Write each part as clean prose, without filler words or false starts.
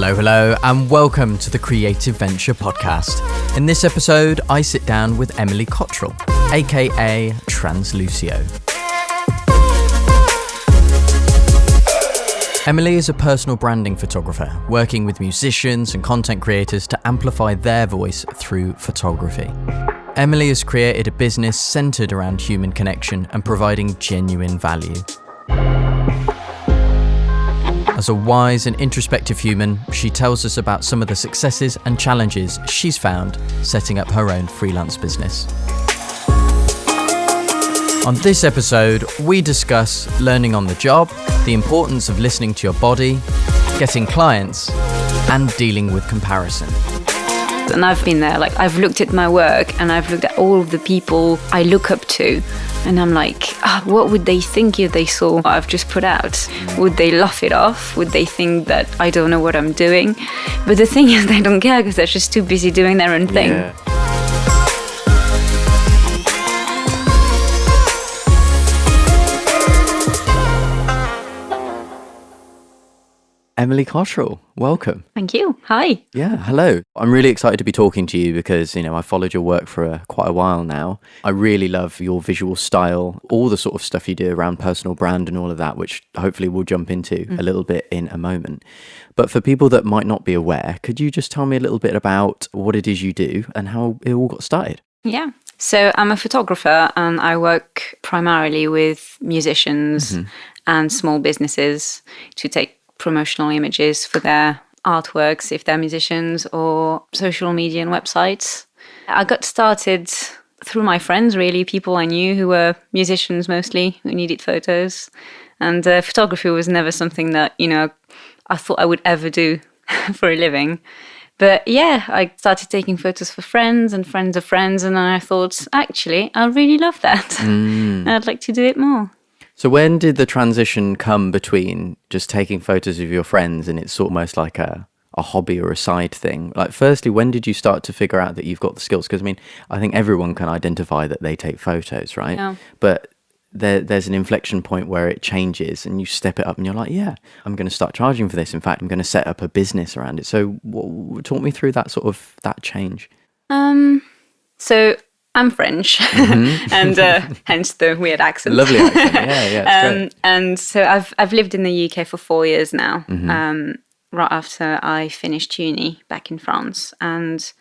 Hello, and welcome to the Creative Venture Podcast. In this episode, I sit down with Emily Cottrell, aka Translucio. Emily is a personal branding photographer, working with musicians and content creators to amplify their voice through photography. Emily has created a business centered around human connection and providing genuine value. As a wise and introspective human, she tells us about some of the successes and challenges she's found setting up her own freelance business. On this episode, we discuss learning on the job, the importance of listening to your body, getting clients, and dealing with comparison. And I've been there, I've looked at my work and I've looked at all of the people I look up to, and I'm like, what would they think if they saw what I've just put out? Would they laugh it off? Would they think that I don't know what I'm doing? But the thing is, they don't care because they're just too busy doing their own thing. Yeah. Emily Cottrell, welcome. Thank you. Hi. Yeah, hello. I'm really excited to be talking to you because, I followed your work for quite a while now. I really love your visual style, all the sort of stuff you do around personal brand and all of that, which hopefully we'll jump into a little bit in a moment. But for people that might not be aware, could you just tell me a little bit about what it is you do and how it all got started? Yeah. So I'm a photographer and I work primarily with musicians and small businesses to take promotional images for their artworks, if they're musicians, or social media and websites. I got started through my friends, really, people I knew who were musicians mostly, who needed photos. And photography was never something that, I thought I would ever do for a living. But yeah, I started taking photos for friends and friends of friends, and then I thought, actually, I really love that. I'd like to do it more. So when did the transition come between just taking photos of your friends and it's almost like a hobby or a side thing? Like, firstly, when did you start to figure out that you've got the skills? Because, I think everyone can identify that they take photos, right? Yeah. But there's an inflection point where it changes and you step it up and you're like, yeah, I'm going to start charging for this. In fact, I'm going to set up a business around it. So talk me through that change. So I'm French, and hence the weird accent. Lovely accent, yeah, it's great. And so I've lived in the UK for 4 years now, right after I finished uni back in France. And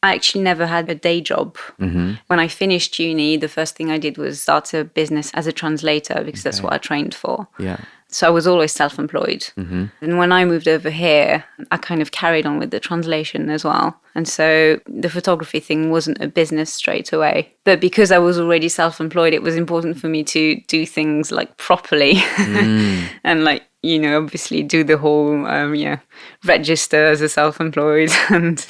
I actually never had a day job. When I finished uni, the first thing I did was start a business as a translator because that's what I trained for. Yeah. So I was always self-employed. And when I moved over here, I kind of carried on with the translation as well. And so the photography thing wasn't a business straight away. But because I was already self-employed, it was important for me to do things properly and obviously do the whole, register as a self-employed and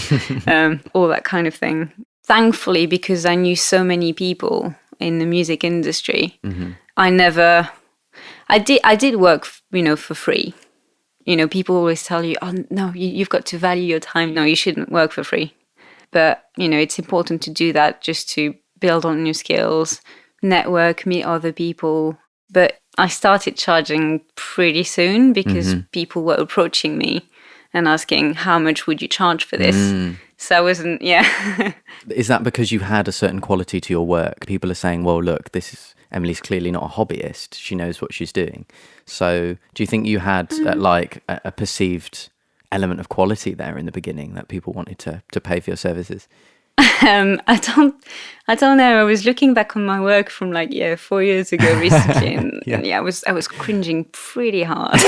all that kind of thing. Thankfully, because I knew so many people in the music industry, I did work, for free. People always tell you, oh, no, you've got to value your time. No, you shouldn't work for free. But, it's important to do that just to build on your skills, network, meet other people. But I started charging pretty soon because people were approaching me and asking, how much would you charge for this? So I wasn't, Is that because you had a certain quality to your work? People are saying, well, look, Emily's clearly not a hobbyist. She knows what she's doing. So do you think you had a perceived element of quality there in the beginning that people wanted to pay for your services? I don't know. I was looking back on my work from 4 years ago recently, and I was cringing pretty hard.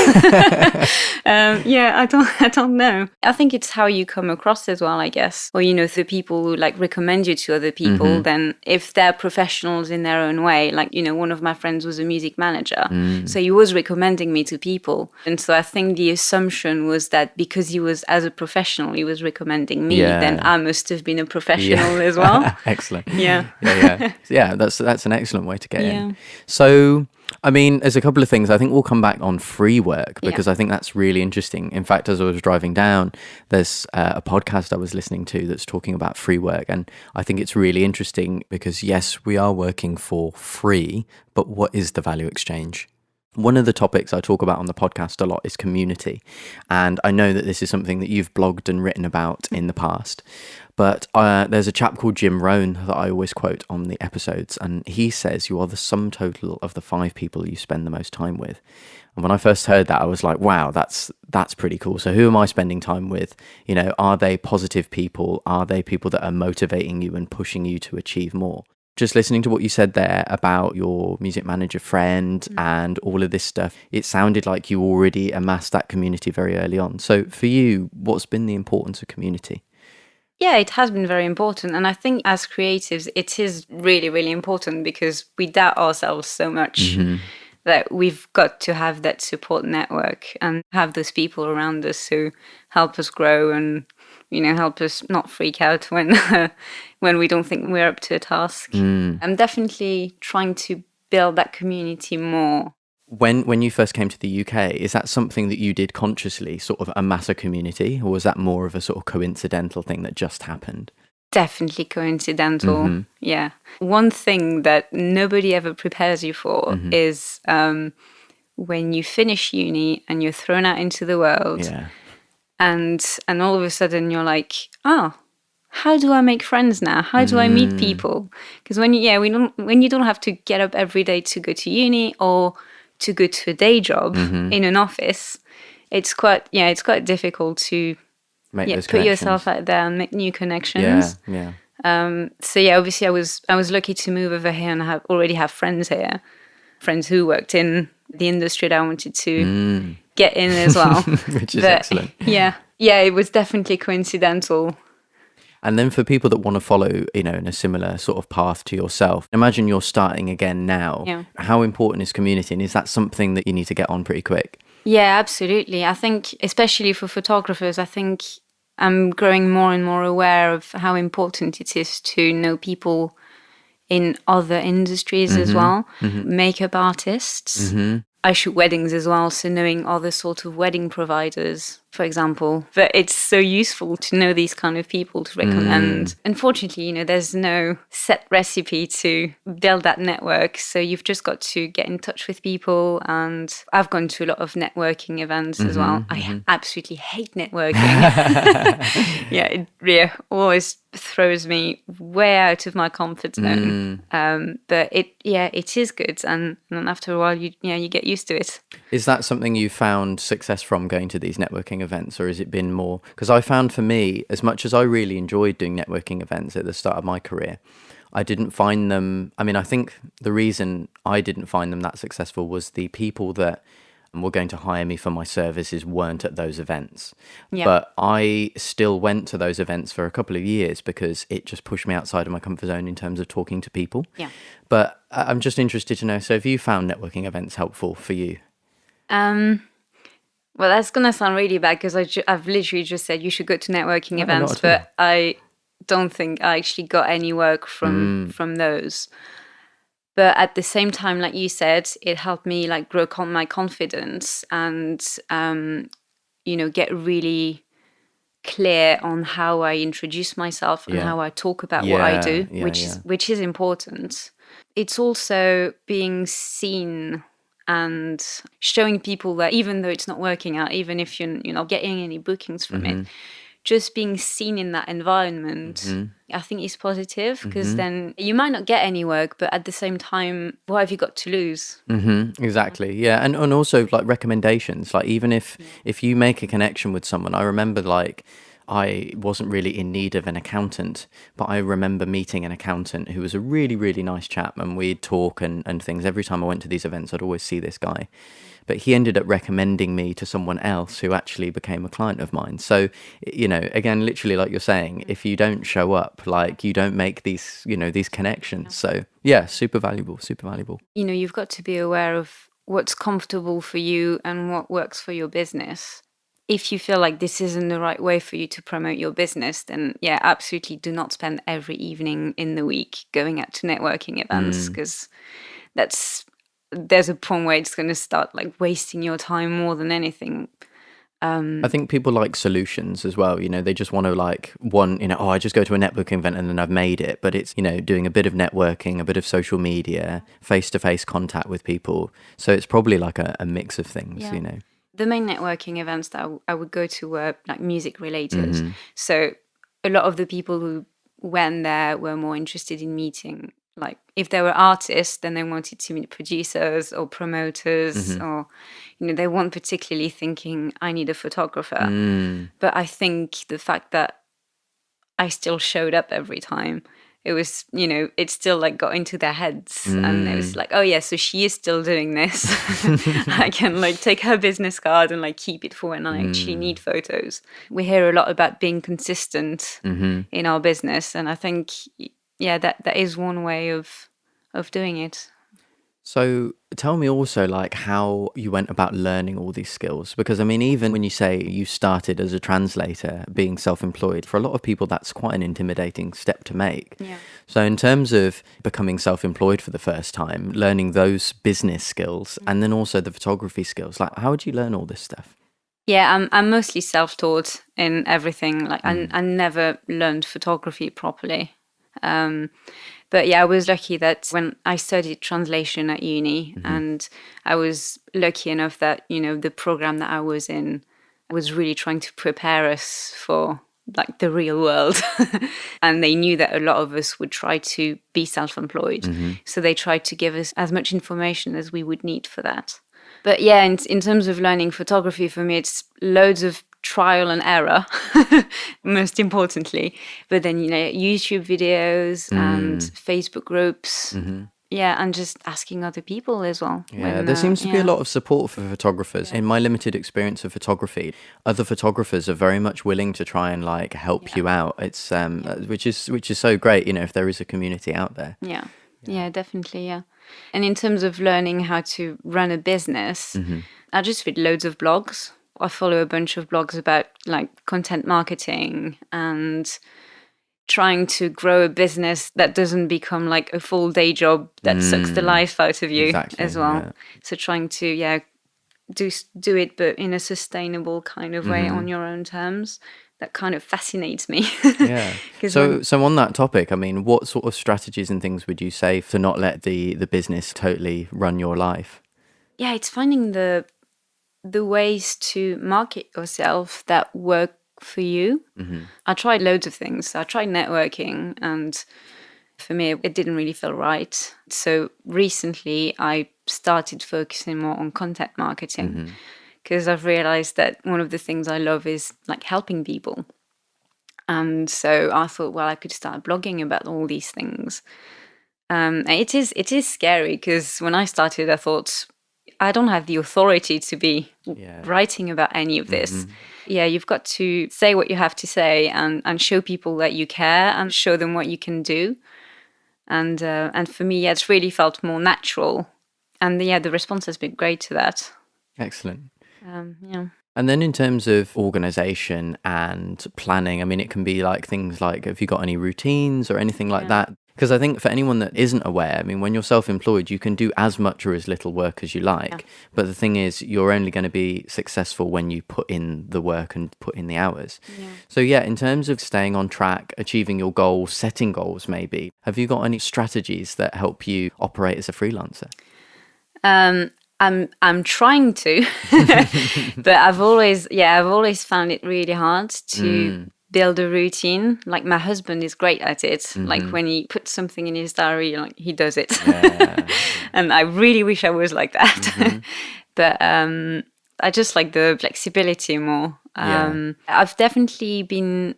I don't know. I think it's how you come across as well, I guess. Or the people who recommend you to other people. Then if they're professionals in their own way, one of my friends was a music manager, so he was recommending me to people, and so I think the assumption was that because he was as a professional, he was recommending me, then I must have been a professional as well. Excellent. Yeah. Yeah, that's an excellent way to get in. So, there's a couple of things. I think we'll come back on free work because I think that's really interesting. In fact, as I was driving down, there's a podcast I was listening to that's talking about free work. And I think it's really interesting because, yes, we are working for free, but what is the value exchange? One of the topics I talk about on the podcast a lot is community. And I know that this is something that you've blogged and written about in the past. But there's a chap called Jim Rohn that I always quote on the episodes. And he says you are the sum total of the 5 people you spend the most time with. And when I first heard that, I was like, wow, that's pretty cool. So who am I spending time with? You know, are they positive people? Are they people that are motivating you and pushing you to achieve more? Just listening to what you said there about your music manager friend and all of this stuff, it sounded like you already amassed that community very early on. So for you, what's been the importance of community? Yeah, it has been very important. And I think as creatives, it is really, really important because we doubt ourselves so much that we've got to have that support network and have those people around us who help us grow and, you know, help us not freak out when when we don't think we're up to a task. I'm definitely trying to build that community more. When you first came to the UK, is that something that you did consciously, sort of amass a community, or was that more of a sort of coincidental thing that just happened? Definitely coincidental. Yeah. One thing that nobody ever prepares you for is when you finish uni and you're thrown out into the world, Yeah. and all of a sudden you're like, oh, how do I make friends now? How do I meet people? Because when you don't have to get up every day to go to uni or to go to a day job in an office, it's quite difficult to Make those put yourself connections. out there and make new connections. Yeah. So yeah, obviously I was lucky to move over here and already have friends here, friends who worked in the industry that I wanted to get in as well. Which is But, excellent. Yeah, it was definitely coincidental. And then for people that want to follow, you know, in a similar sort of path to yourself, imagine you're starting again now. Yeah. How important is community? And is that something that you need to get on pretty quick? Yeah, absolutely. I think, especially for photographers, I think I'm growing more and more aware of how important it is to know people in other industries as well. Makeup artists. I shoot weddings as well, so knowing other sort of wedding providers, for example. But it's so useful to know these kind of people to recommend. Unfortunately, you know, there's no set recipe to build that network. So you've just got to get in touch with people. And I've gone to a lot of networking events as well. I absolutely hate networking. It always throws me way out of my comfort zone. But it is good, and after a while you get used to it. Is that something you found success from going to these networking events, or has it been more? Because I found for me, as much as I really enjoyed doing networking events at the start of my career, I didn't find them. I mean, I think the reason I didn't find them that successful was the people that were going to hire me for my services weren't at those events. Yeah. But I still went to those events for a couple of years because it just pushed me outside of my comfort zone in terms of talking to people. Yeah. But I'm just interested to know, so have you found networking events helpful for you? Well, that's gonna sound really bad because I've literally just said you should go to networking No, events, not at all. but I don't think I actually got any work from those. But at the same time, like you said, it helped me like grow my confidence and get really clear on how I introduce myself and Yeah. how I talk about what I do, Yeah, which is important. It's also being seen and showing people that even though it's not working out, even if you're not getting any bookings from it, just being seen in that environment, I think is positive because then you might not get any work, but at the same time, what have you got to lose? Exactly. Yeah. And also like recommendations, like even if you make a connection with someone, I remember like I wasn't really in need of an accountant, but I remember meeting an accountant who was a really, really nice chap, and we'd talk and things. Every time I went to these events, I'd always see this guy. But he ended up recommending me to someone else who actually became a client of mine. So, you know, again, literally like you're saying, if you don't show up, like you don't make these, these connections. So yeah, super valuable, super valuable. You know, you've got to be aware of what's comfortable for you and what works for your business. If you feel like this isn't the right way for you to promote your business, then yeah, absolutely do not spend every evening in the week going out to networking events because there's a point where it's going to start like wasting your time more than anything. I think people like solutions as well. They just want to like I just go to a networking event and then I've made it. But it's, doing a bit of networking, a bit of social media, face-to-face contact with people. So it's probably like a mix of things, Yeah. The main networking events that I would go to were like music related. So a lot of the people who went there were more interested in meeting, like if they were artists, then they wanted to meet producers or promoters, or they weren't particularly thinking I need a photographer. But I think the fact that I still showed up every time, it was, it still like got into their heads, and it was like, oh yeah, so she is still doing this. I can like take her business card and like keep it for when I actually need photos. We hear a lot about being consistent in our business, and I think, yeah, that is one way of doing it. So tell me also like how you went about learning all these skills, because I mean, even when you say you started as a translator, being self-employed, for a lot of people that's quite an intimidating step to make. Yeah. So in terms of becoming self-employed for the first time, learning those business skills and then also the photography skills, like how would you learn all this stuff? Yeah, I'm mostly self-taught in everything. Like I never learned photography properly. But yeah, I was lucky that when I studied translation at uni, and I was lucky enough that, the program that I was in was really trying to prepare us for like the real world. And they knew that a lot of us would try to be self-employed. So they tried to give us as much information as we would need for that. But yeah, in terms of learning photography, for me, it's loads of trial and error, most importantly. But then, YouTube videos and Facebook groups. Yeah, and just asking other people as well. Yeah, there seems to be a lot of support for photographers. In my limited experience of photography, other photographers are very much willing to try and like help you out. It's which is so great, if there is a community out there. Yeah, definitely, yeah. And in terms of learning how to run a business, I just read loads of blogs. I follow a bunch of blogs about like content marketing and trying to grow a business that doesn't become like a full day job that sucks the life out of you as well. Yeah. So trying to, do it, but in a sustainable kind of way on your own terms. That kind of fascinates me. Yeah. So on that topic, I mean, what sort of strategies and things would you say to not let the business totally run your life? Yeah, it's finding the ways to market yourself that work for you. I tried loads of things. I tried networking, and for me, it didn't really feel right. So recently, I started focusing more on content marketing. Because I've realized that one of the things I love is like helping people. And so I thought, well, I could start blogging about all these things. It is scary because when I started, I thought, I don't have the authority to be writing about any of this. Yeah, you've got to say what you have to say and show people that you care and show them what you can do. And for me, it's really felt more natural. And the response has been great to that. Excellent. Yeah. And then in terms of organization and planning, I mean, it can be like things like, have you got any routines or anything like that? Because I think for anyone that isn't aware, I mean, when you're self-employed, you can do as much or as little work as you like. Yeah. But the thing is, you're only going to be successful when you put in the work and put in the hours. Yeah. So yeah, in terms of staying on track, achieving your goals, setting goals maybe, have you got any strategies that help you operate as a freelancer? I'm trying to, but I've always found it really hard to build a routine. Like my husband is great at it. Like when he puts something in his diary, like he does it. Yeah. And I really wish I was like that. But I just like the flexibility more. I've definitely been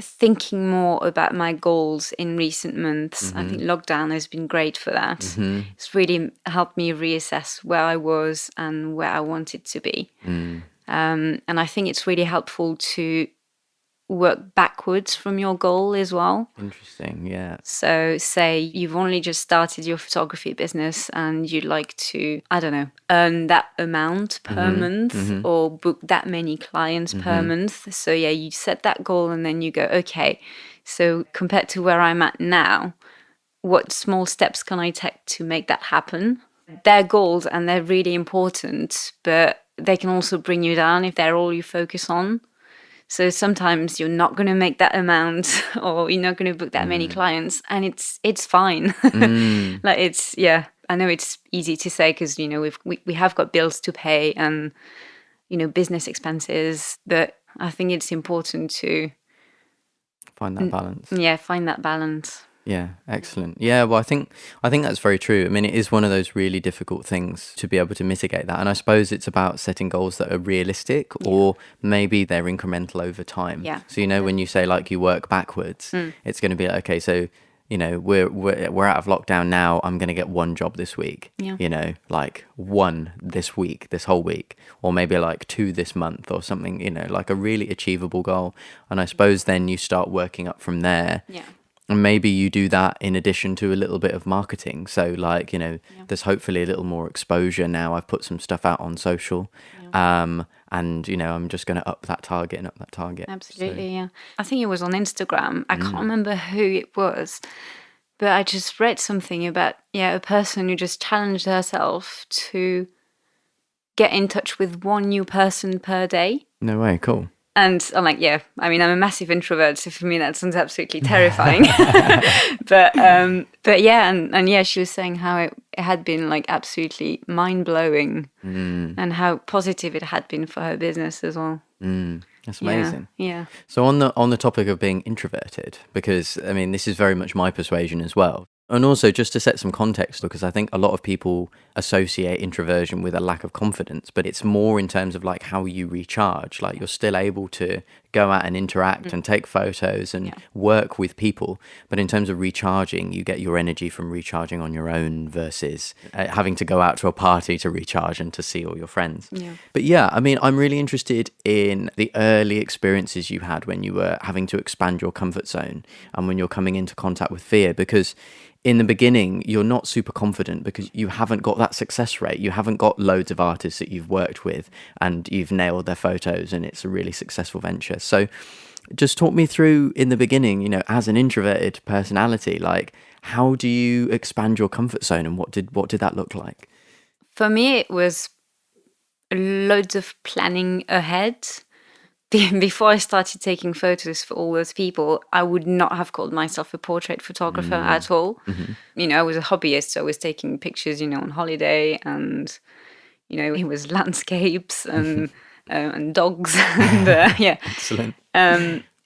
thinking more about my goals in recent months. I think lockdown has been great for that. It's really helped me reassess where I was and where I wanted to be. And I think it's really helpful to work backwards from your goal as well. Interesting, yeah. So say you've only just started your photography business and you'd like to, I don't know, earn that amount per month or book that many clients per month. So yeah, you set that goal and then you go, okay, so compared to where I'm at now, what small steps can I take to make that happen? They're goals and they're really important, but they can also bring you down if they're all you focus on. So sometimes you're not going to make that amount or you're not going to book that many clients, and it's fine. Like I know it's easy to say because, you know, we have got bills to pay and, you know, business expenses, but I think it's important to find that balance. Yeah, find that balance. Yeah, excellent. Yeah, well, I think that's very true. I mean, it is one of those really difficult things to be able to mitigate that. And I suppose it's about setting goals that are realistic, or maybe they're incremental over time. Yeah. So, you know, when you say like you work backwards, it's going to be like, okay, so, you know, we're out of lockdown now. I'm going to get one job this week. Yeah. You know, like one this week, this whole week, or maybe like 2 this month or something, you know, like a really achievable goal. And I suppose then you start working up from there. Yeah. And maybe you do that in addition to a little bit of marketing. So like, you know, there's hopefully a little more exposure now. I've put some stuff out on social. And, you know, I'm just going to up that target and up that target. Absolutely, yeah. I think it was on Instagram. I can't remember who it was, but I just read something about, a person who just challenged herself to get in touch with one new person per day. No way, cool. And I'm like, I mean, I'm a massive introvert, so for me that sounds absolutely terrifying. but yeah, and she was saying how it had been like absolutely mind-blowing and how positive it had been for her business as well. That's amazing. Yeah. So on the topic of being introverted, because I mean, this is very much my persuasion as well. And also just to set some context, because I think a lot of people associate introversion with a lack of confidence, but it's more in terms of like how you recharge. Like you're still able to go out and interact and take photos and work with people. But in terms of recharging, you get your energy from recharging on your own versus having to go out to a party to recharge and to see all your friends. Yeah. But yeah, I mean, I'm really interested in the early experiences you had when you were having to expand your comfort zone and when you're coming into contact with fear, because in the beginning, you're not super confident because you haven't got that success rate. You haven't got loads of artists that you've worked with and you've nailed their photos and it's a really successful venture. So just talk me through in the beginning, you know, as an introverted personality, like how do you expand your comfort zone and what did that look like? For me, it was loads of planning ahead. Before I started taking photos for all those people, I would not have called myself a portrait photographer at all. You know, I was a hobbyist, so I was taking pictures, you know, on holiday, and you know, it was landscapes and and dogs, and Excellent.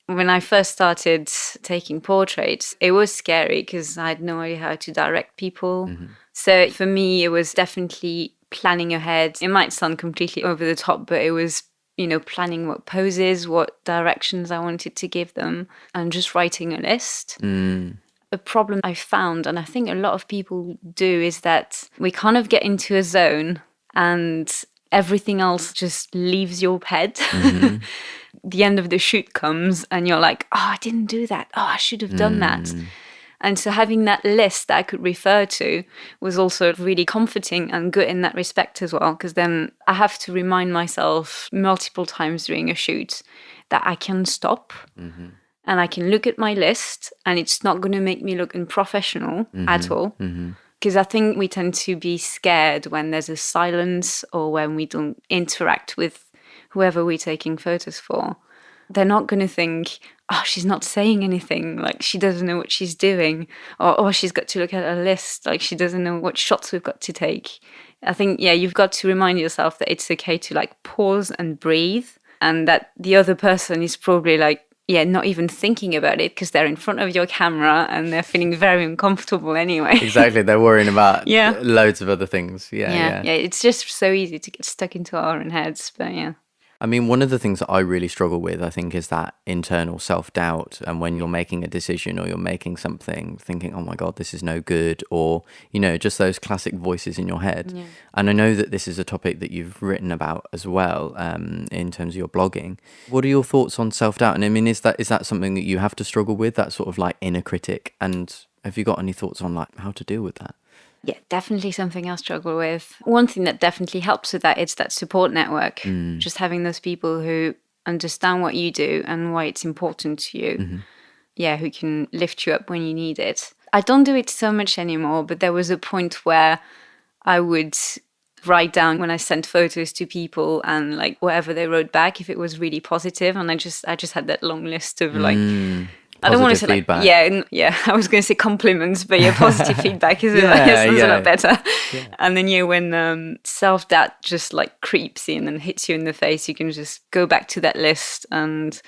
When I first started taking portraits, it was scary because I had no idea how to direct people. So for me, it was definitely planning ahead. It might sound completely over the top, but it was, you know, planning what poses, what directions I wanted to give them, and just writing a list. A problem I found, and I think a lot of people do, is that we kind of get into a zone and everything else just leaves your head. The end of the shoot comes and you're like, oh, I didn't do that. Oh, I should have done that. And so having that list that I could refer to was also really comforting and good in that respect as well, because then I have to remind myself multiple times during a shoot that I can stop and I can look at my list and it's not going to make me look unprofessional at all. Because I think we tend to be scared when there's a silence or when we don't interact with whoever we're taking photos for. They're not going to think, oh, she's not saying anything, like she doesn't know what she's doing, or oh, she's got to look at a list, like she doesn't know what shots we've got to take. I think, you've got to remind yourself that it's okay to like pause and breathe, and that the other person is probably like, not even thinking about it because they're in front of your camera and they're feeling very uncomfortable anyway. Exactly. They're worrying about loads of other things. Yeah. It's just so easy to get stuck into our own heads, but I mean, one of the things that I really struggle with, I think, is that internal self-doubt. And when you're making a decision or you're making something, thinking, oh my God, this is no good, or, you know, just those classic voices in your head. Yeah. And I know that this is a topic that you've written about as well, in terms of your blogging. What are your thoughts on self-doubt? And I mean, is that something that you have to struggle with, that sort of like inner critic? And have you got any thoughts on like how to deal with that? Yeah, definitely something I struggle with. One thing that definitely helps with that is that support network. Just having those people who understand what you do and why it's important to you. Who can lift you up when you need it. I don't do it so much anymore, but there was a point where I would write down when I sent photos to people and like whatever they wrote back, if it was really positive. And I just had that long list of like, I don't want to say feedback. like, yeah, I was going to say compliments, but yeah, positive feedback is sounds a lot better. Yeah. And then when self-doubt just like creeps in and hits you in the face, you can just go back to that list and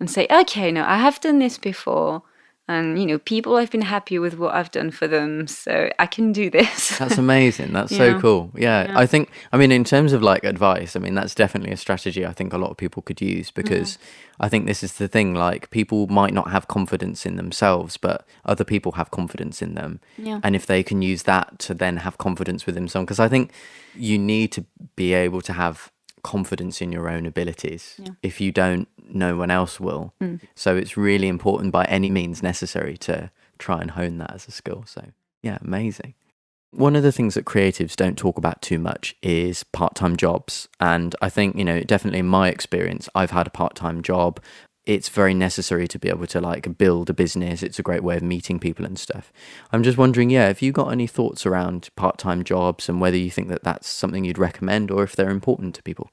say, okay, no, I have done this before. And, people have been happy with what I've done for them, so I can do this. That's amazing. That's so cool. Yeah. I think, in terms of like advice, that's definitely a strategy I think a lot of people could use, because I think this is the thing, like people might not have confidence in themselves, but other people have confidence in them. Yeah. And if they can use that to then have confidence with themselves, because I think you need to be able to have confidence in your own abilities. If you don't, no one else will. So it's really important by any means necessary to try and hone that as a skill. So yeah, amazing. One of the things that creatives don't talk about too much is part-time jobs. And I think, definitely in my experience, I've had a part-time job. It's very necessary to be able to like build a business. It's a great way of meeting people and stuff. I'm just wondering, if you got any thoughts around part-time jobs and whether you think that that's something you'd recommend or if they're important to people.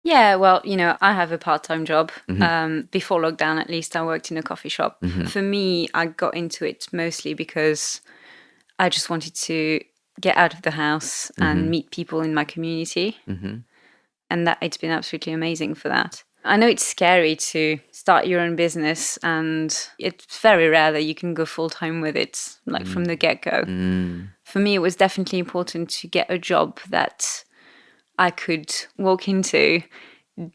Yeah, well, I have a part-time job. Before lockdown, at least, I worked in a coffee shop. For me, I got into it mostly because I just wanted to get out of the house and meet people in my community. And that it's been absolutely amazing for that. I know it's scary to start your own business, and it's very rare that you can go full-time with it, like from the get-go. For me, it was definitely important to get a job that I could walk into,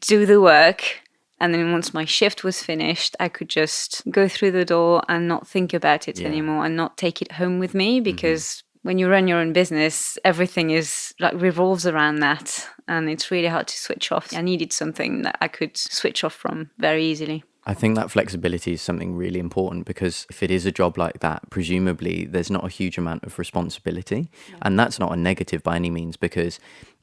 do the work, and then once my shift was finished, I could just go through the door and not think about it anymore and not take it home with me, because when you run your own business, everything is like revolves around that, and it's really hard to switch off. I needed something that I could switch off from very easily. I think that flexibility is something really important, because if it is a job like that, presumably there's not a huge amount of responsibility. And that's not a negative by any means, because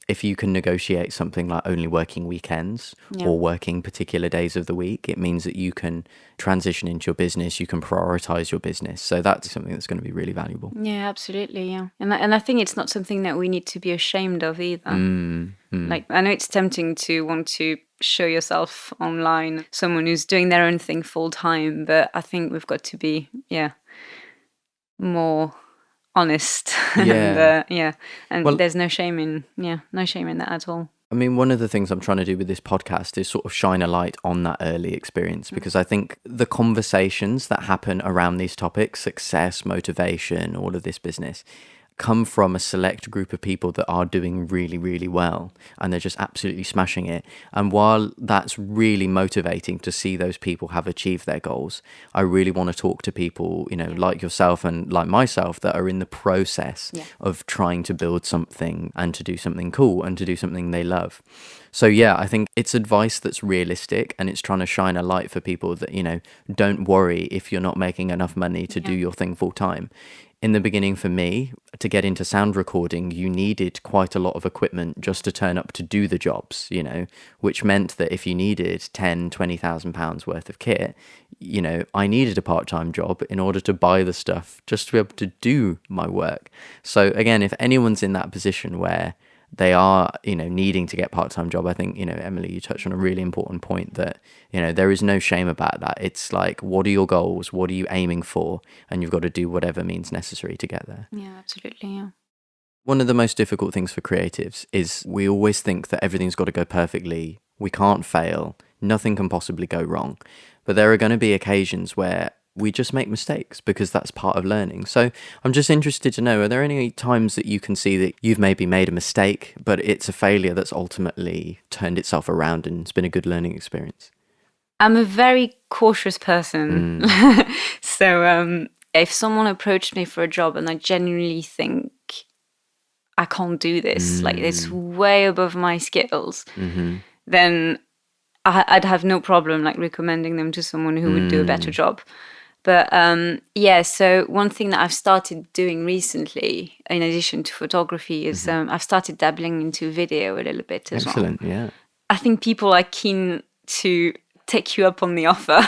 if you can negotiate something like only working weekends or working particular days of the week, it means that you can transition into your business, you can prioritize your business. So that's something that's going to be really valuable. Yeah, absolutely. Yeah. And I think it's not something that we need to be ashamed of either. Like, I know it's tempting to want to show yourself online, someone who's doing their own thing full time, but I think we've got to be, more honest. And there's no shame in that at all. One of the things I'm trying to do with this podcast is sort of shine a light on that early experience, because I think the conversations that happen around these topics, success, motivation, all of this business, come from a select group of people that are doing really, really well, and they're just absolutely smashing it. And while that's really motivating to see those people have achieved their goals, I really want to talk to people, like yourself and like myself, that are in the process of trying to build something and to do something cool and to do something they love. So I think it's advice that's realistic, and it's trying to shine a light for people that, don't worry if you're not making enough money to do your thing full time. In the beginning, for me, to get into sound recording, you needed quite a lot of equipment just to turn up to do the jobs, which meant that if you needed £10,000-20,000 worth of kit, I needed a part-time job in order to buy the stuff just to be able to do my work. So again, if anyone's in that position where they are, needing to get part-time job, I think, Emily, you touched on a really important point that, there is no shame about that. It's like, what are your goals? What are you aiming for? And you've got to do whatever means necessary to get there. Yeah, absolutely. Yeah. One of the most difficult things for creatives is we always think that everything's got to go perfectly. We can't fail. Nothing can possibly go wrong. But there are going to be occasions where we just make mistakes, because that's part of learning. So I'm just interested to know, are there any times that you can see that you've maybe made a mistake, but it's a failure that's ultimately turned itself around and it's been a good learning experience? I'm a very cautious person. So if someone approached me for a job and I genuinely think I can't do this, like it's way above my skills, then I'd have no problem like recommending them to someone who would do a better job. But so one thing that I've started doing recently, in addition to photography, is I've started dabbling into video a little bit as well. Excellent, yeah. I think people are keen to take you up on the offer.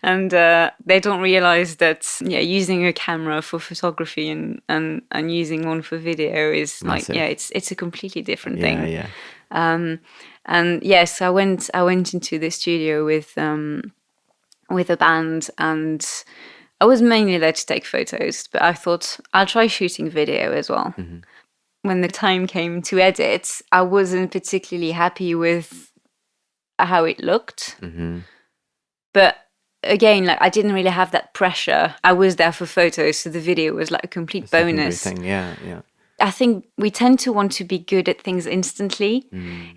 And they don't realize that using a camera for photography and using one for video is Massive. it's a completely different thing. Yeah. And yes, I went into the studio with a band, and I was mainly there to take photos, but I thought I'll try shooting video as well. When the time came to edit, I wasn't particularly happy with how it looked. But again, like, I didn't really have that pressure. I was there for photos, so the video was like a complete bonus. Thing. Yeah. I think we tend to want to be good at things instantly,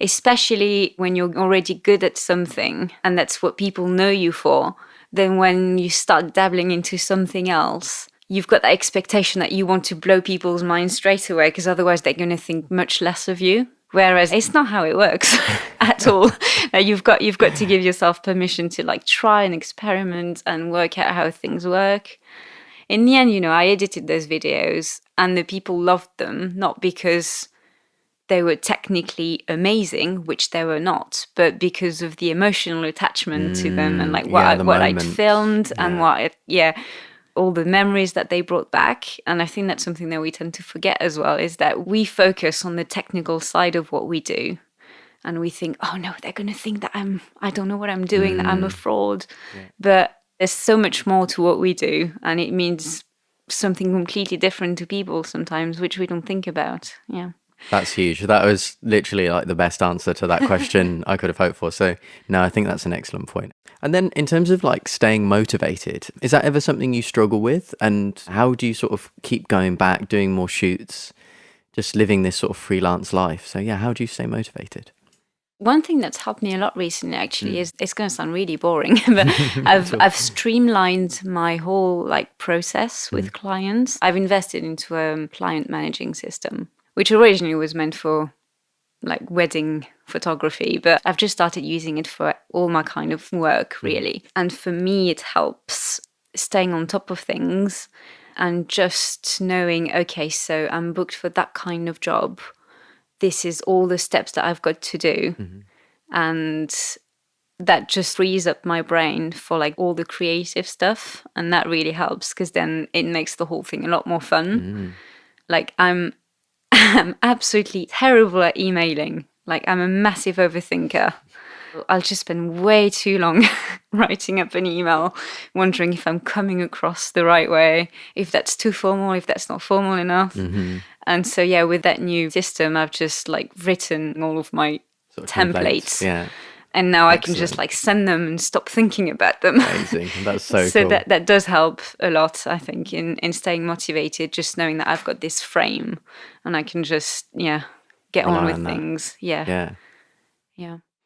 especially when you're already good at something and that's what people know you for. Then when you start dabbling into something else, you've got that expectation that you want to blow people's minds straight away, because otherwise they're going to think much less of you. Whereas it's not how it works at all. You've got to give yourself permission to like try and experiment and work out how things work. In the end, I edited those videos and the people loved them, not because they were technically amazing, which they were not, but because of the emotional attachment to them and like what I'd filmed and all the memories that they brought back. And I think that's something that we tend to forget as well, is that we focus on the technical side of what we do. And we think, oh no, they're going to think that I don't know what I'm doing, that I'm a fraud. Yeah. But there's so much more to what we do, and it means something completely different to people sometimes, which we don't think about. Yeah. That's huge. That was literally like the best answer to that question I could have hoped for. So no, I think that's an excellent point. And then in terms of like staying motivated, is that ever something you struggle with? And how do you sort of keep going back, doing more shoots, just living this sort of freelance life? So yeah, how do you stay motivated? One thing that's helped me a lot recently, actually, is, it's going to sound really boring, but I've streamlined my whole like process with clients. I've invested into a client managing system, which originally was meant for like wedding photography, but I've just started using it for all my kind of work, really. And for me, it helps staying on top of things and just knowing, okay, so I'm booked for that kind of job. This is all the steps that I've got to do. And that just frees up my brain for like all the creative stuff. And that really helps, because then it makes the whole thing a lot more fun. Like I'm absolutely terrible at emailing. Like I'm a massive overthinker. I'll just spend way too long writing up an email, wondering if I'm coming across the right way, if that's too formal, if that's not formal enough. And so, yeah, with that new system, I've just like written all of my sort of templates. Yeah. And now I can just like send them and stop thinking about them. Amazing. That's so cool. So that does help a lot, I think, in staying motivated, just knowing that I've got this frame and I can just, get on with things. Yeah.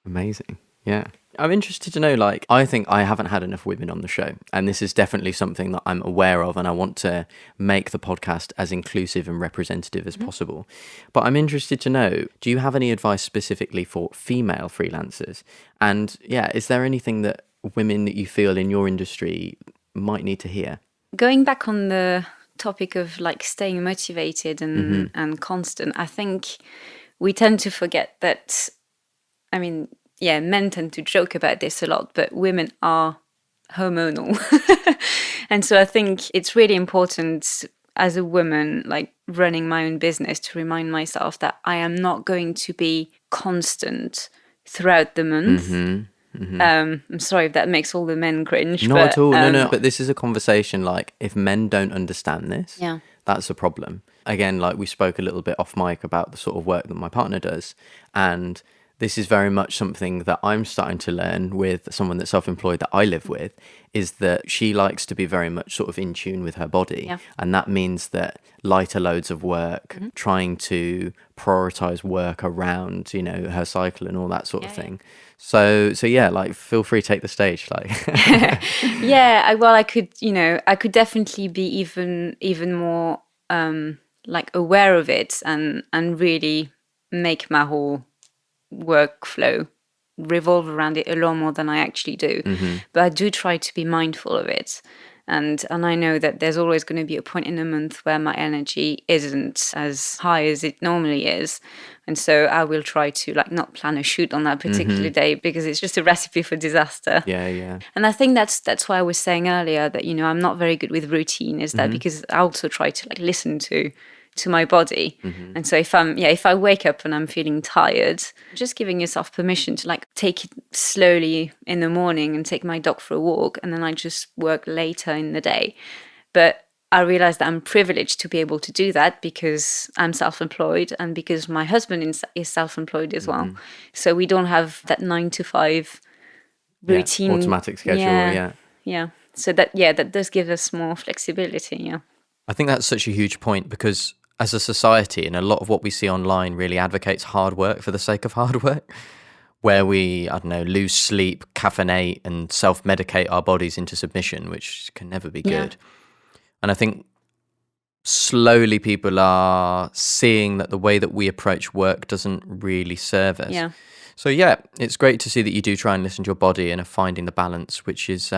Amazing. Yeah. I'm interested to know, like, I think I haven't had enough women on the show, and this is definitely something that I'm aware of, and I want to make the podcast as inclusive and representative as possible. But I'm interested to know, do you have any advice specifically for female freelancers? And is there anything that women that you feel in your industry might need to hear? Going back on the topic of like staying motivated and constant, I think we tend to forget that, men tend to joke about this a lot, but women are hormonal. And so I think it's really important as a woman, like running my own business, to remind myself that I am not going to be constant throughout the month. I'm sorry if that makes all the men cringe. Not at all. No. But this is a conversation, like, if men don't understand this, that's a problem. Again, like we spoke a little bit off mic about the sort of work that my partner does. And this is very much something that I'm starting to learn with someone that's self-employed that I live with, is that she likes to be very much sort of in tune with her body. Yeah. And that means that lighter loads of work, trying to prioritize work around, her cycle and all that sort of thing. So like, feel free to take the stage. Like, I could definitely be even more like aware of it and really make my whole workflow revolve around it a lot more than I actually do. But I do try to be mindful of it. And I know that there's always going to be a point in a month where my energy isn't as high as it normally is. And so I will try to like not plan a shoot on that particular day, because it's just a recipe for disaster. Yeah, yeah. And I think that's why I was saying earlier that, I'm not very good with routine, is that because I also try to like listen to my body. And so if I wake up and I'm feeling tired, just giving yourself permission to like take it slowly in the morning and take my dog for a walk, and then I just work later in the day. But I realize that I'm privileged to be able to do that because I'm self-employed and because my husband is self-employed as well. So we don't have that 9 to 5 routine, automatic schedule. Yeah. So that does give us more flexibility. Yeah. I think that's such a huge point, because as a society, and a lot of what we see online really advocates hard work for the sake of hard work, where we, lose sleep, caffeinate, and self-medicate our bodies into submission, which can never be good. And I think slowly people are seeing that the way that we approach work doesn't really serve us. Yeah. So it's great to see that you do try and listen to your body and are finding the balance, which is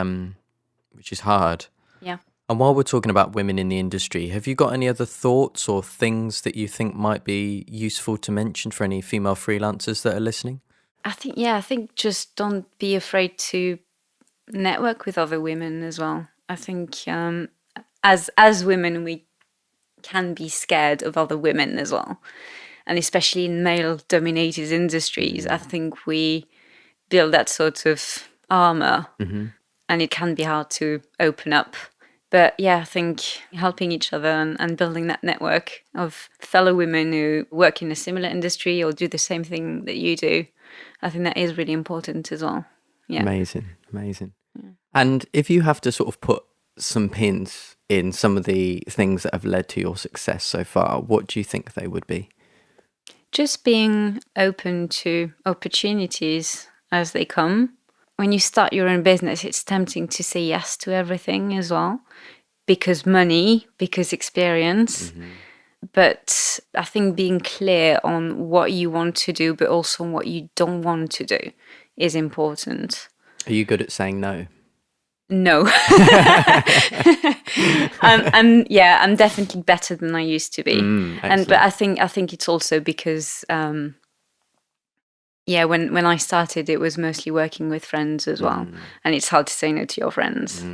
hard. Yeah. And while we're talking about women in the industry, have you got any other thoughts or things that you think might be useful to mention for any female freelancers that are listening? I think just don't be afraid to network with other women as well. I think as women, we can be scared of other women as well. And especially in male-dominated industries, I think we build that sort of armor, and it can be hard to open up. But I think helping each other and building that network of fellow women who work in a similar industry or do the same thing that you do, I think that is really important as well. Yeah. Amazing. Yeah. And if you have to sort of put some pins in some of the things that have led to your success so far, what do you think they would be? Just being open to opportunities as they come. When you start your own business, it's tempting to say yes to everything as well, because money, because experience. But I think being clear on what you want to do, but also on what you don't want to do, is important. Are you good at saying no? No. I'm definitely better than I used to be. But I think it's also because when I started, it was mostly working with friends as well, and it's hard to say no to your friends.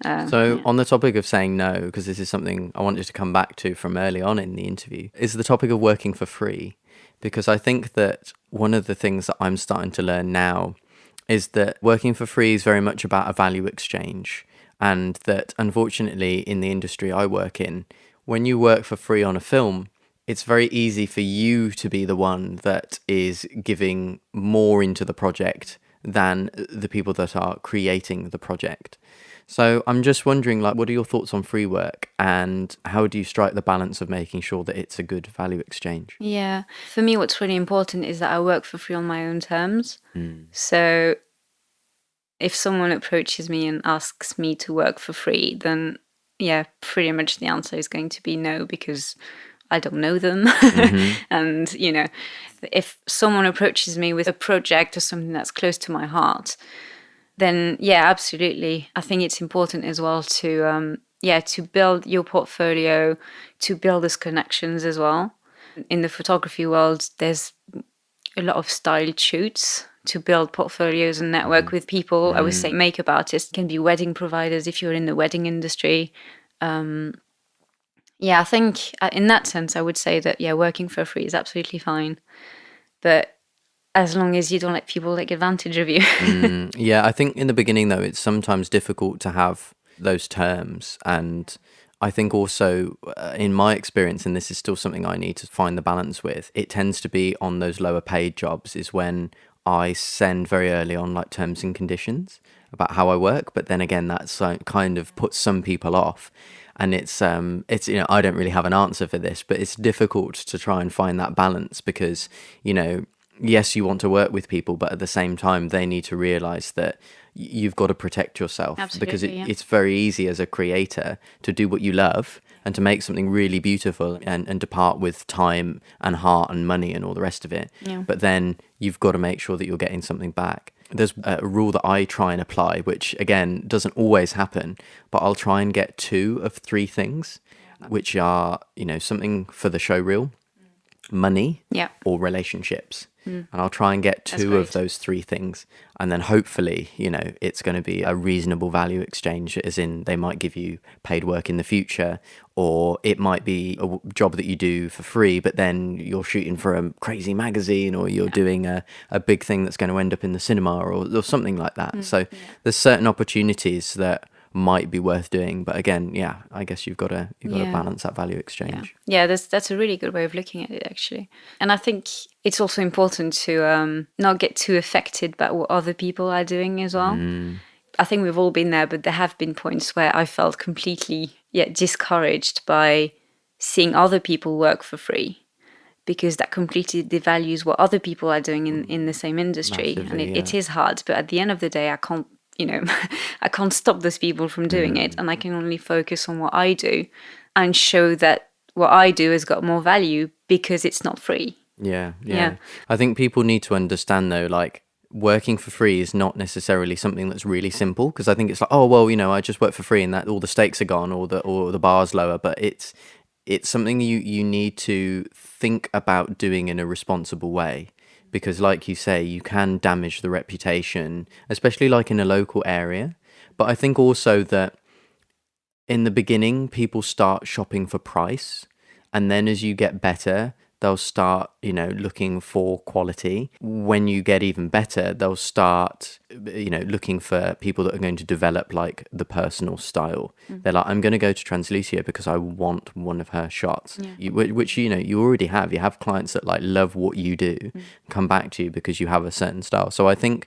On the topic of saying no, because this is something I wanted to come back to from early on in the interview, is the topic of working for free. Because I think that one of the things that I'm starting to learn now is that working for free is very much about a value exchange, and that unfortunately in the industry I work in, when you work for free on a film, it's very easy for you to be the one that is giving more into the project than the people that are creating the project. So I'm just wondering, what are your thoughts on free work, and how do you strike the balance of making sure that it's a good value exchange? Yeah, for me, what's really important is that I work for free on my own terms. So if someone approaches me and asks me to work for free, then pretty much the answer is going to be no, because I don't know them. And, if someone approaches me with a project or something that's close to my heart, then absolutely. I think it's important as well to build your portfolio, to build those connections as well. In the photography world, there's a lot of styled shoots to build portfolios and network with people. I would say makeup artists can be wedding providers if you're in the wedding industry. I think in that sense, I would say that, working for free is absolutely fine. But as long as you don't let people take advantage of you. I think in the beginning, though, it's sometimes difficult to have those terms. And I think also, in my experience, and this is still something I need to find the balance with, it tends to be on those lower paid jobs is when I send very early on terms and conditions about how I work. But then again, that's kind of puts some people off. And it's I don't really have an answer for this, but it's difficult to try and find that balance because, yes, you want to work with people, but at the same time, they need to realize that you've got to protect yourself. Absolutely, because it's very easy as a creator to do what you love and to make something really beautiful and depart with time and heart and money and all the rest of it. Yeah. But then you've got to make sure that you're getting something back. There's a rule that I try and apply, which again doesn't always happen, but I'll try and get 2 of 3 things, which are, something for the show reel, money, Yeah. or relationships. And I'll try and get 2 of those 3 things. And then hopefully, it's going to be a reasonable value exchange, as in they might give you paid work in the future, or it might be a job that you do for free, but then you're shooting for a crazy magazine, or you're doing a big thing that's going to end up in the cinema, or something like that. So there's certain opportunities that might be worth doing, but again, I guess you've got to balance that value exchange. Yeah, that's a really good way of looking at it, actually. And I think it's also important to not get too affected by what other people are doing as well. I think we've all been there, but there have been points where I felt completely discouraged by seeing other people work for free, because that completely devalues what other people are doing in the same industry. Massively, and it is hard, but at the end of the day, I can't I can't stop those people from doing it, and I can only focus on what I do and show that what I do has got more value because it's not free. Yeah. I think people need to understand, though, like, working for free is not necessarily something that's really simple, because I think it's like, oh, well, I just work for free and that all the stakes are gone, or the bar's lower, but it's something you need to think about doing in a responsible way. Because like you say, you can damage the reputation, especially like in a local area. But I think also that in the beginning, people start shopping for price. And then as you get better, they'll start, looking for quality. When you get even better, they'll start, looking for people that are going to develop like the personal style. They're like, I'm going to go to Translucia because I want one of her shots, which, you already have. You have clients that like love what you do, come back to you because you have a certain style. So I think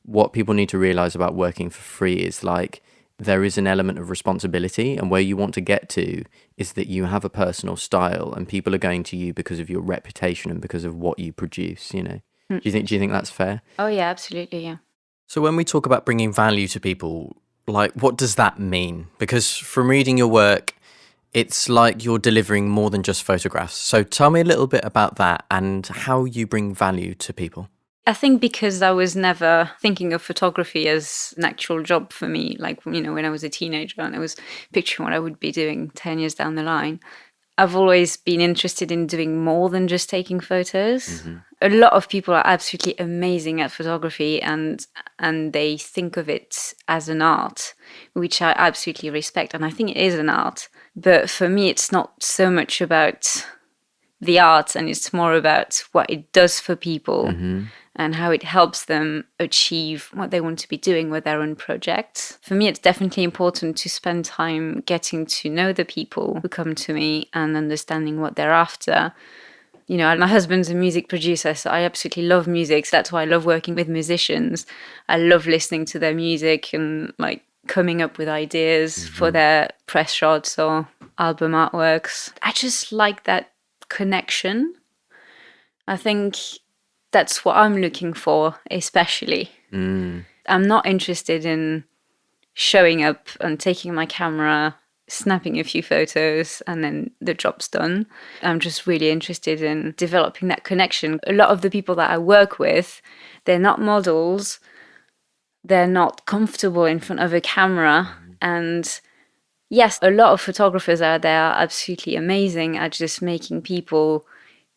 what people need to realize about working for free is like, there is an element of responsibility, and where you want to get to is that you have a personal style and people are going to you because of your reputation and because of what you produce, Do you think that's fair? Oh yeah, absolutely, yeah. So when we talk about bringing value to people, like, what does that mean? Because from reading your work, it's like you're delivering more than just photographs. So tell me a little bit about that and how you bring value to people. I think because I was never thinking of photography as an actual job for me, like, when I was a teenager and I was picturing what I would be doing 10 years down the line, I've always been interested in doing more than just taking photos. A lot of people are absolutely amazing at photography and they think of it as an art, which I absolutely respect. And I think it is an art. But for me, it's not so much about the art, and it's more about what it does for people and how it helps them achieve what they want to be doing with their own projects. For me, it's definitely important to spend time getting to know the people who come to me and understanding what they're after. My husband's a music producer, so I absolutely love music. So that's why I love working with musicians. I love listening to their music and like coming up with ideas for their press shots or album artworks. I just like that connection. I think that's what I'm looking for, especially. I'm not interested in showing up and taking my camera, snapping a few photos, and then the job's done. I'm just really interested in developing that connection. A lot of the people that I work with, they're not models, they're not comfortable in front of a camera, and yes, a lot of photographers out there are absolutely amazing at just making people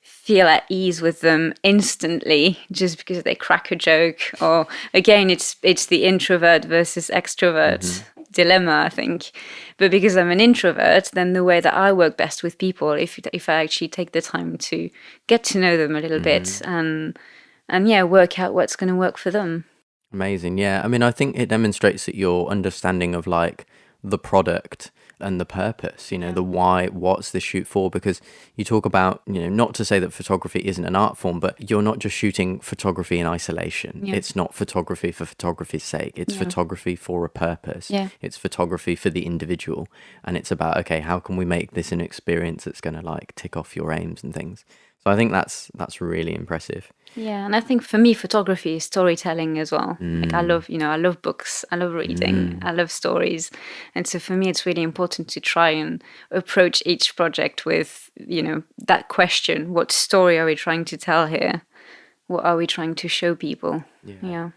feel at ease with them instantly just because they crack a joke. Or again, it's the introvert versus extrovert dilemma, I think. But because I'm an introvert, then the way that I work best with people, if I actually take the time to get to know them a little bit and work out what's going to work for them. Amazing. Yeah. I mean, I think it demonstrates that your understanding of like the product and the purpose, the why, what's the shoot for, because you talk about, not to say that photography isn't an art form, but you're not just shooting photography in isolation. Yeah. It's not photography for photography's sake. It's photography for a purpose. Yeah. It's photography for the individual. And it's about, okay, how can we make this an experience that's going to like tick off your aims and things? So I think that's really impressive. Yeah, and I think for me, photography is storytelling as well. Like I love books, I love reading, I love stories, and so for me, it's really important to try and approach each project with, that question: what story are we trying to tell here? What are we trying to show people? Yeah.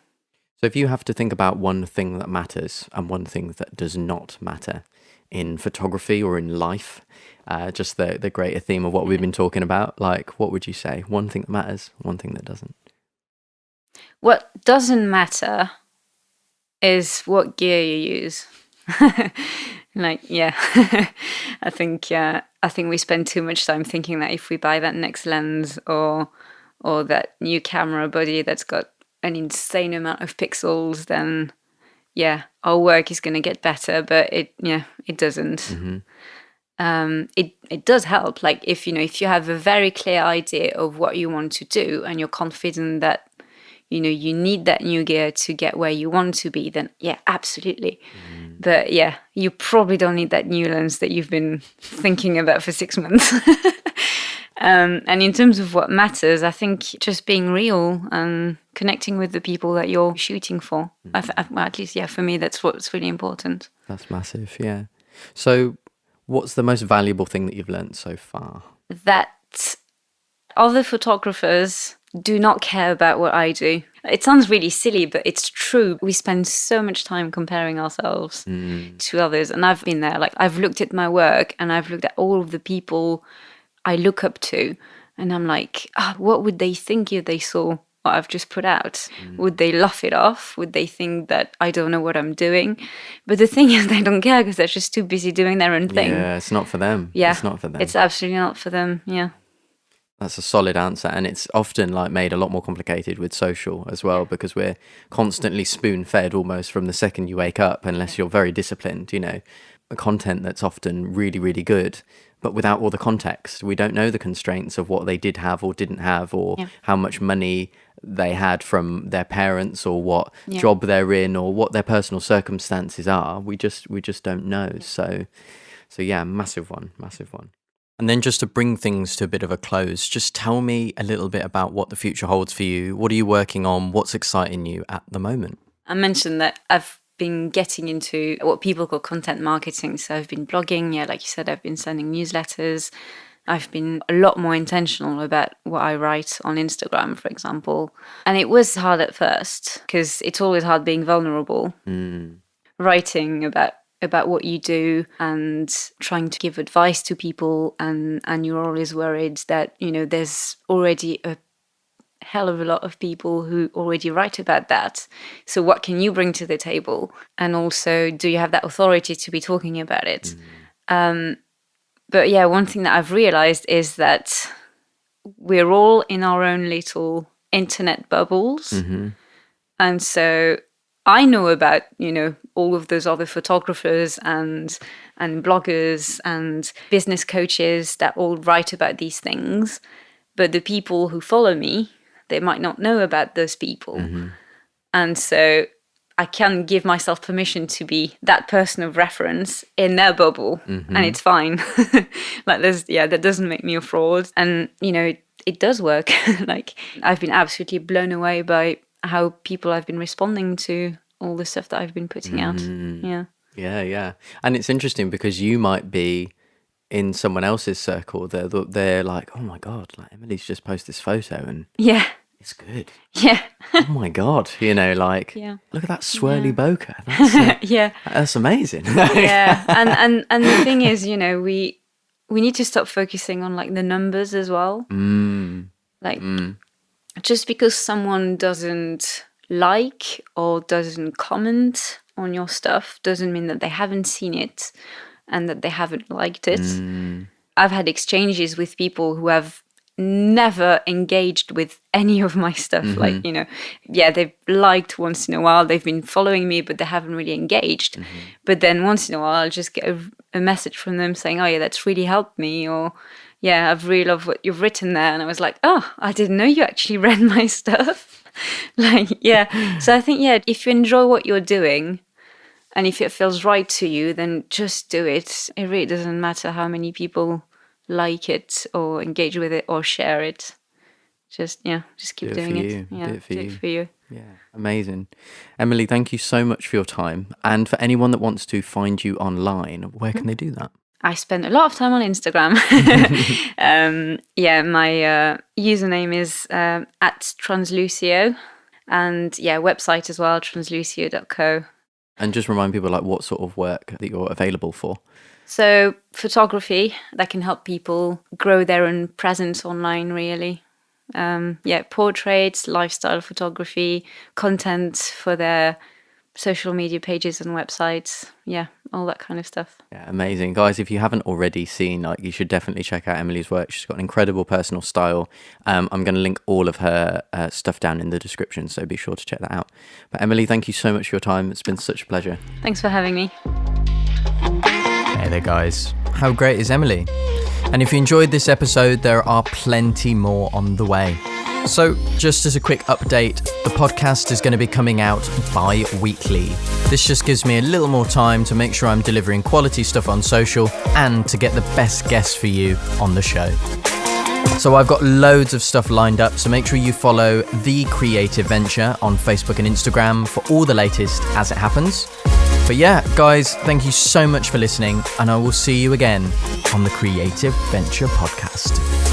So if you have to think about one thing that matters and one thing that does not matter in photography or in life, just the greater theme of what we've been talking about, like what would you say? One thing that matters, one thing that doesn't. What doesn't matter is what gear you use. Like, yeah, I think we spend too much time thinking that if we buy that next lens or that new camera body that's got an insane amount of pixels, then yeah, our work is going to get better. But it doesn't. It does help. Like if you have a very clear idea of what you want to do and you're confident that you need that new gear to get where you want to be, then yeah, absolutely. But yeah, you probably don't need that new lens that you've been thinking about for 6 months. And in terms of what matters, I think just being real and connecting with the people that you're shooting for. Well, at least, yeah, for me, that's what's really important. That's massive, yeah. So what's the most valuable thing that you've learned so far? That other photographers do not care about what I do. It sounds really silly, but it's true. We spend so much time comparing ourselves to others. And I've been there. Like, I've looked at my work and I've looked at all of the people I look up to, and I'm like, what would they think if they saw what I've just put out? Would they laugh it off? Would they think that I don't know what I'm doing? But the thing is, they don't care because they're just too busy doing their own thing. Yeah, it's not for them. Yeah, it's not for them. It's absolutely not for them. Yeah. That's a solid answer, and it's often like made a lot more complicated with social as well, because we're constantly spoon-fed almost from the second you wake up, unless you're very disciplined, content that's often really, really good, but without all the context. We don't know the constraints of what they did have or didn't have, or how much money they had from their parents, or what job they're in, or what their personal circumstances are. We just don't know. So yeah, massive one. And then just to bring things to a bit of a close, just tell me a little bit about what the future holds for you. What are you working on? What's exciting you at the moment? I mentioned that I've been getting into what people call content marketing. So I've been blogging. Yeah, like you said, I've been sending newsletters. I've been a lot more intentional about what I write on Instagram, for example. And it was hard at first because it's always hard being vulnerable. Writing about what you do and trying to give advice to people, and you're always worried that there's already a hell of a lot of people who already write about that, so what can you bring to the table, and also do you have that authority to be talking about it? But yeah, one thing that I've realized is that we're all in our own little internet bubbles. And so I know about, all of those other photographers and bloggers and business coaches that all write about these things. But the people who follow me, they might not know about those people. And so I can give myself permission to be that person of reference in their bubble, and it's fine. Like that doesn't make me a fraud. And, it does work. Like, I've been absolutely blown away by how people have been responding to all the stuff that I've been putting out. Yeah. And it's interesting because you might be in someone else's circle. They're like, oh my God, like Emily's just posted this photo and it's good. Yeah. Oh my God, look at that swirly bokeh. That's, that's amazing. Yeah. And the thing is, we need to stop focusing on like the numbers as well. Just because someone doesn't like or doesn't comment on your stuff doesn't mean that they haven't seen it and that they haven't liked it. I've had exchanges with people who have never engaged with any of my stuff. Like, they've liked once in a while, they've been following me, but they haven't really engaged. But then once in a while, I'll just get a message from them saying, oh yeah, that's really helped me, or yeah, I've really loved what you've written there. And I was like, oh, I didn't know you actually read my stuff. So I think, if you enjoy what you're doing and if it feels right to you, then just do it. It really doesn't matter how many people like it or engage with it or share it. Just keep doing it. Yeah, do it for you. Yeah, amazing. Emily, thank you so much for your time. And for anyone that wants to find you online, where can they do that? I spend a lot of time on Instagram. My username is at Translucio, and website as well, translucio.co. And just remind people like what sort of work that you're available for. So photography that can help people grow their own presence online, really. Portraits, lifestyle photography, content for their social media pages and websites. Yeah, all that kind of stuff. Yeah, amazing. Guys, if you haven't already seen, you should definitely check out Emily's work. She's got an incredible personal style. I'm going to link all of her stuff down in the description, so be sure to check that out. But Emily, thank you so much for your time. It's been such a pleasure. Thanks for having me. Hey there, guys. How great is Emily? And if you enjoyed this episode, there are plenty more on the way. So, just as a quick update, the podcast is going to be coming out bi-weekly. This just gives me a little more time to make sure I'm delivering quality stuff on social and to get the best guests for you on the show. So I've got loads of stuff lined up, so make sure you follow The Creative Venture on Facebook and Instagram for all the latest as it happens. But yeah, guys, thank you so much for listening, and I will see you again on the Creative Venture podcast.